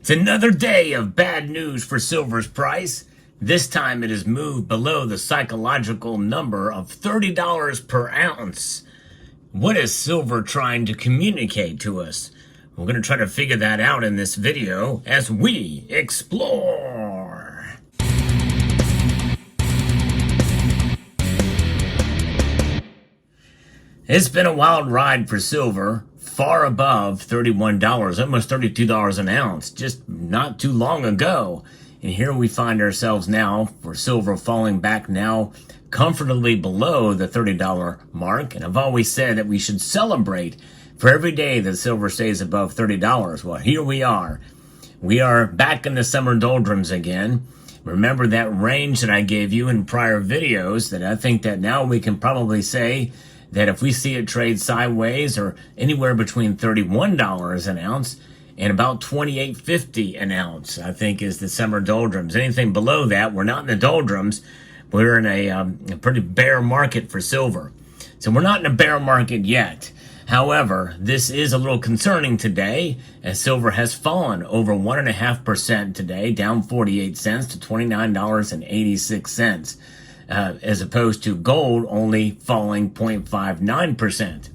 It's another day of bad news for silver's price. This time it has moved below the psychological number of $30 per ounce. What is silver trying to communicate to us? We're going to try to figure that out in this video as we explore. It's been a wild ride for silver, far above $31, almost $32 an ounce, just not too long ago. And here we find ourselves now for silver falling back now comfortably below the $30 mark. And I've always said that we should celebrate for every day that silver stays above $30. Well, here we are. We are back in the summer doldrums again. Remember that range that I gave you in prior videos, that I think that now we can probably say that if we see it trade sideways or anywhere between $31 an ounce and about $28.50 an ounce, I think is the summer doldrums. Anything below that, we're not in the doldrums. We're in a pretty bear market for silver. So we're not in a bear market yet. However, this is a little concerning today, as silver has fallen over 1.5% today, down 48 cents to $29.86. As opposed to gold only falling 0.59%.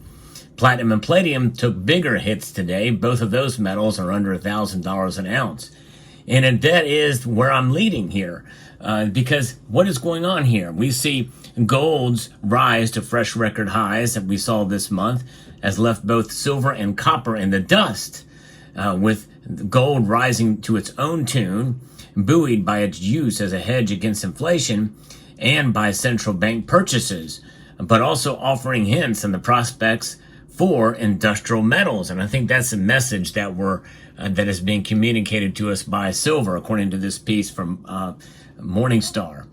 Platinum and palladium took bigger hits today. Both of those metals are under $1,000 an ounce. And that is where I'm leading here. Because what is going on here? We see gold's rise to fresh record highs that we saw this month has left both silver and copper in the dust, with gold rising to its own tune, buoyed by its use as a hedge against inflation and by central bank purchases, but also offering hints on the prospects for industrial metals. And I think that's a message that that is being communicated to us by silver, according to this piece from Morningstar.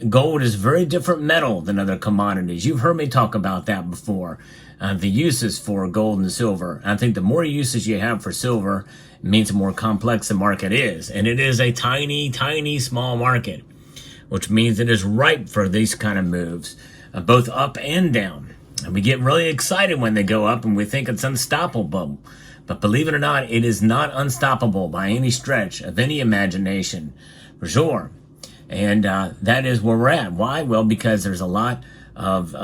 Gold is a very different metal than other commodities. You've heard me talk about that before. The uses for gold and silver. I think the more uses you have for silver means the more complex the market is. And it is a tiny, tiny, small market, which means it is ripe for these kind of moves, both up and down. And we get really excited when they go up and we think it's unstoppable. But believe it or not, it is not unstoppable by any stretch of any imagination, for sure. And that is where we're at. Why? Well, because there's a lot of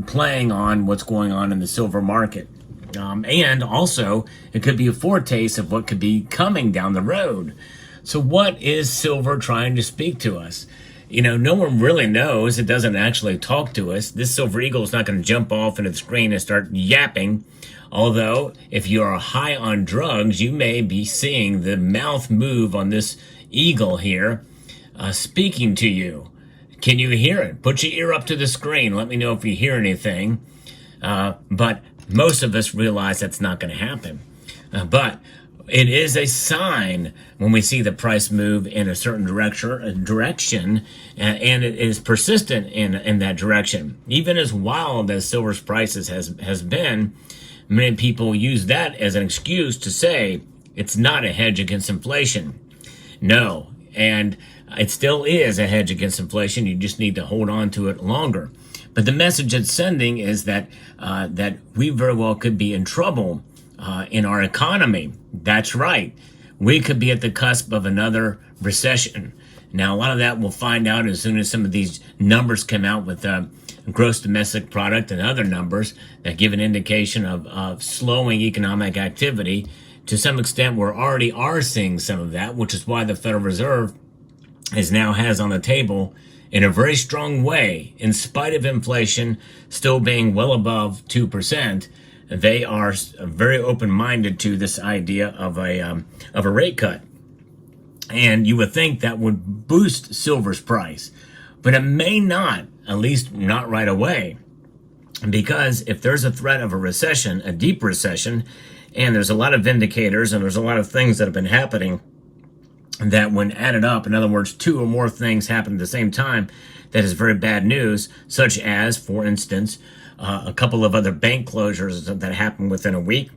playing on what's going on in the silver market. And also, it could be a foretaste of what could be coming down the road. So what is silver trying to speak to us? You know, no one really knows. It doesn't actually talk to us. This silver eagle is not going to jump off into the screen and start yapping. Although, if you are high on drugs, you may be seeing the mouth move on this eagle here, speaking to you. Can you hear it? Put your ear up to the screen. Let me know if you hear anything. But most of us realize that's not going to happen. But it is a sign when we see the price move in a certain direction, and it is persistent in that direction. Even as wild as silver's prices has been, many people use that as an excuse to say it's not a hedge against inflation. No, and it still is a hedge against inflation. You just need to hold on to it longer. But the message it's sending is that that we very well could be in trouble in our economy. That's right. We could be at the cusp of another recession. Now, a lot of that we'll find out as soon as some of these numbers come out with gross domestic product and other numbers that give an indication of slowing economic activity. To some extent, we already are seeing some of that, which is why the Federal Reserve now has on the table in a very strong way, in spite of inflation still being well above 2%, they are very open-minded to this idea of a rate cut. And you would think that would boost silver's price, but it may not, at least not right away. Because if there's a threat of a recession, a deep recession, and there's a lot of indicators and there's a lot of things that have been happening that when added up, in other words, two or more things happen at the same time, that is very bad news, such as, for instance, a couple of other bank closures that happen within a week,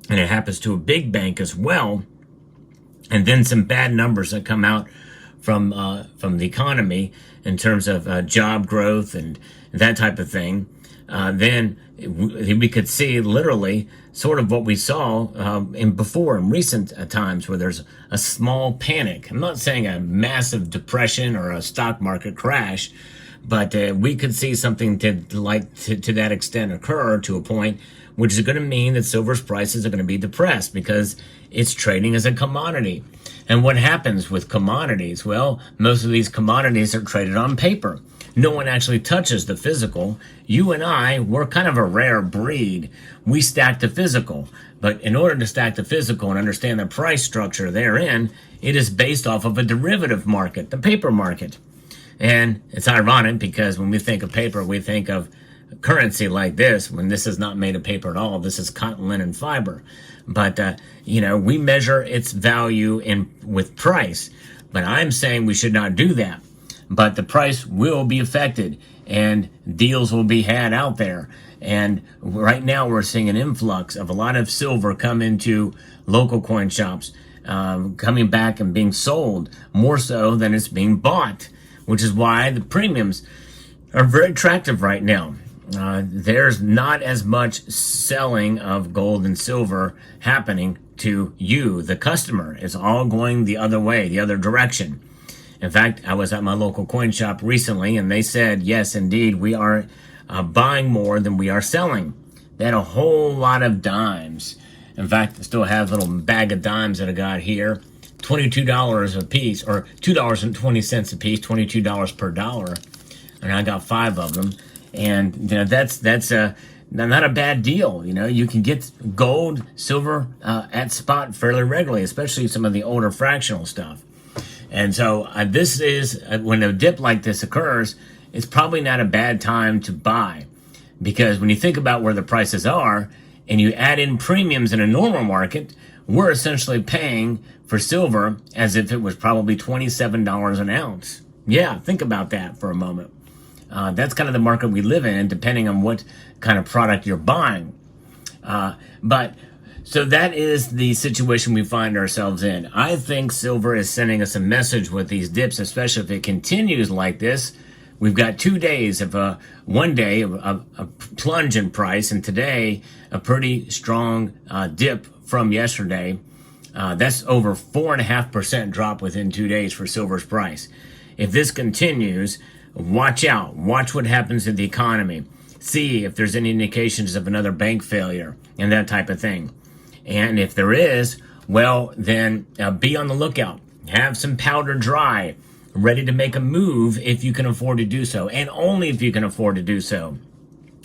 and it happens to a big bank as well, and then some bad numbers that come out from the economy in terms of job growth and that type of thing. then we could see literally sort of what we saw in recent times, where there's a small panic. I'm not saying a massive depression or a stock market crash, but we could see something to that extent occur to a point, which is going to mean that silver's prices are going to be depressed because it's trading as a commodity. And what happens with commodities? Well, most of these commodities are traded on paper. No one actually touches the physical. You and I, we're kind of a rare breed. We stack the physical. But in order to stack the physical and understand the price structure therein, it is based off of a derivative market, the paper market. And it's ironic because when we think of paper, we think of currency like this, when this is not made of paper at all. This is cotton linen fiber. But, we measure its value with price. But I'm saying we should not do that. But the price will be affected and deals will be had out there. And right now we're seeing an influx of a lot of silver come into local coin shops, coming back and being sold more so than it's being bought, which is why the premiums are very attractive right now. There's not as much selling of gold and silver happening to you, the customer. It's all going the other way, the other direction. In fact, I was at my local coin shop recently, and they said, yes, indeed, we are buying more than we are selling. They had a whole lot of dimes. In fact, I still have a little bag of dimes that I got here, $22 a piece, or $2.20 a piece, $22 per dollar, and I got 5 of them. And that's not a bad deal. You can get gold, silver at spot fairly regularly, especially some of the older fractional stuff. And so this is, when a dip like this occurs, it's probably not a bad time to buy. Because when you think about where the prices are, and you add in premiums in a normal market, we're essentially paying for silver as if it was probably $27 an ounce. Yeah, think about that for a moment. That's kind of the market we live in, depending on what kind of product you're buying. So that is the situation we find ourselves in. I think silver is sending us a message with these dips, especially if it continues like this. We've got 2 days of one day of a plunge in price, and today a pretty strong dip from yesterday. That's over 4.5% drop within 2 days for silver's price. If this continues, watch out. Watch what happens to the economy. See if there's any indications of another bank failure and that type of thing. And if there is, well, then be on the lookout. Have some powder dry, ready to make a move if you can afford to do so, and only if you can afford to do so.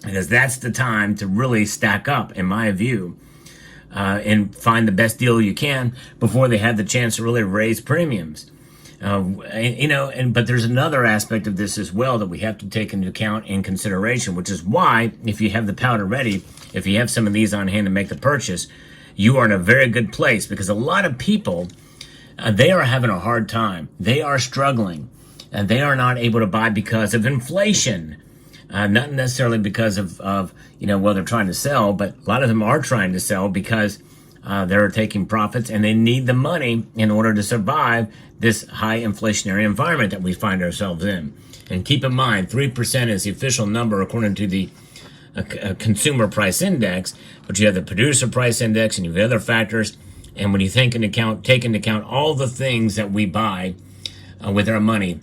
Because that's the time to really stack up, in my view, and find the best deal you can before they have the chance to really raise premiums. But there's another aspect of this as well that we have to take into account and consideration, which is why, if you have the powder ready, if you have some of these on hand to make the purchase, you are in a very good place, because a lot of people, they are having a hard time. They are struggling, and they are not able to buy because of inflation. Not necessarily because of they're trying to sell, but a lot of them are trying to sell because they're taking profits and they need the money in order to survive this high inflationary environment that we find ourselves in. And keep in mind, 3% is the official number according to the consumer price index, but you have the producer price index and you have other factors. And when you take into account all the things that we buy with our money,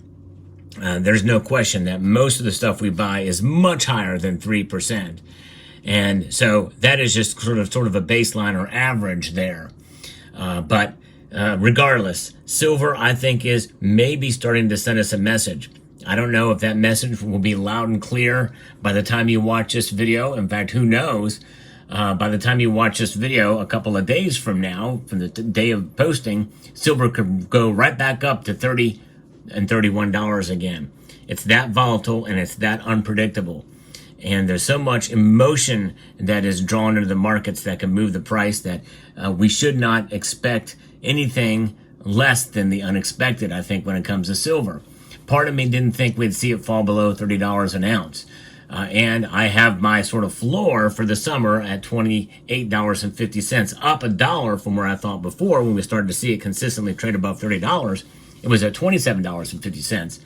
there's no question that most of the stuff we buy is much higher than 3%. And so that is just sort of a baseline or average there. But regardless, silver, I think, is maybe starting to send us a message. I don't know if that message will be loud and clear by the time you watch this video. In fact, who knows? By the time you watch this video a couple of days from now, from the day of posting, silver could go right back up to $30 and $31 again. It's that volatile and it's that unpredictable. And there's so much emotion that is drawn into the markets that can move the price that we should not expect anything less than the unexpected, I think, when it comes to silver. Part of me didn't think we'd see it fall below $30 an ounce. And I have my sort of floor for the summer at $28.50, up $1 from where I thought before when we started to see it consistently trade above $30. It was at $27.50.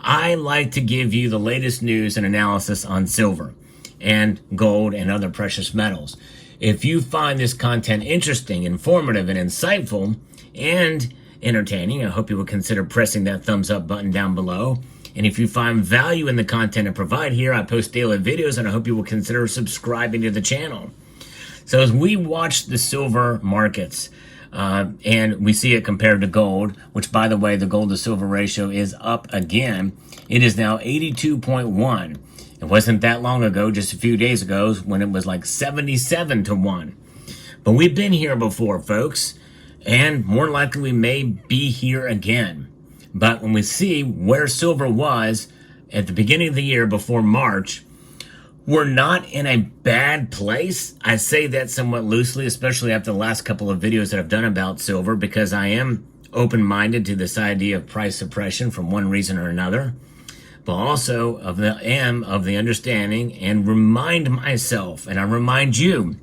I like to give you the latest news and analysis on silver. and gold and other precious metals. If you find this content interesting, informative, and insightful, and entertaining, I hope you will consider pressing that thumbs up button down below. And if you find value in the content I provide here, I post daily videos, and I hope you will consider subscribing to the channel. So as we watch the silver markets, and we see it compared to gold, which, by the way, the gold to silver ratio is up again. It is now 82.1. It wasn't that long ago, just a few days ago, when it was like 77 to 1. But we've been here before, folks, and more likely we may be here again. But when we see where silver was at the beginning of the year before March, we're not in a bad place. I say that somewhat loosely, especially after the last couple of videos that I've done about silver, because I am open-minded to this idea of price suppression from one reason or another, but also am of the understanding and remind myself, and I remind you,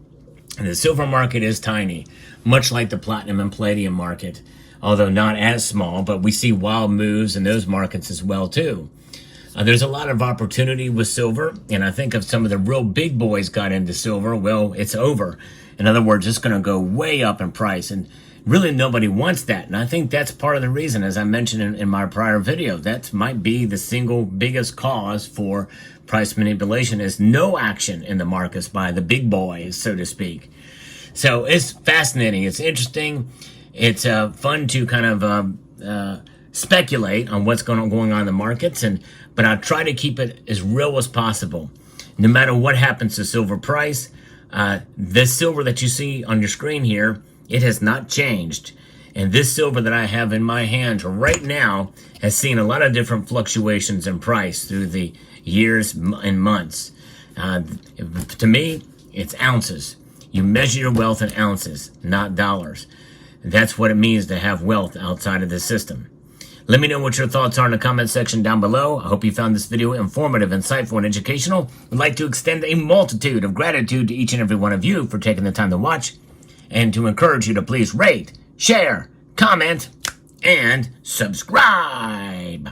the silver market is tiny, much like the platinum and palladium market, although not as small, but we see wild moves in those markets as well too. There's a lot of opportunity with silver, and I think if some of the real big boys got into silver, well, it's over. In other words, it's going to go way up in price, and really nobody wants that. And I think that's part of the reason, as I mentioned in my prior video, that might be the single biggest cause for price manipulation, is no action in the markets by the big boys, so to speak. So it's fascinating. It's interesting. It's fun to kind of speculate on what's going on in the markets, but I try to keep it as real as possible. No matter what happens to silver price, this silver that you see on your screen here, it has not changed. And this silver that I have in my hand right now has seen a lot of different fluctuations in price through the years and months. To me, it's ounces. You measure your wealth in ounces, not dollars. That's what it means to have wealth outside of the system. Let me know what your thoughts are in the comment section down below. I hope you found this video informative, insightful, and educational. I'd like to extend a multitude of gratitude to each and every one of you for taking the time to watch, and to encourage you to please rate, share, comment, and subscribe.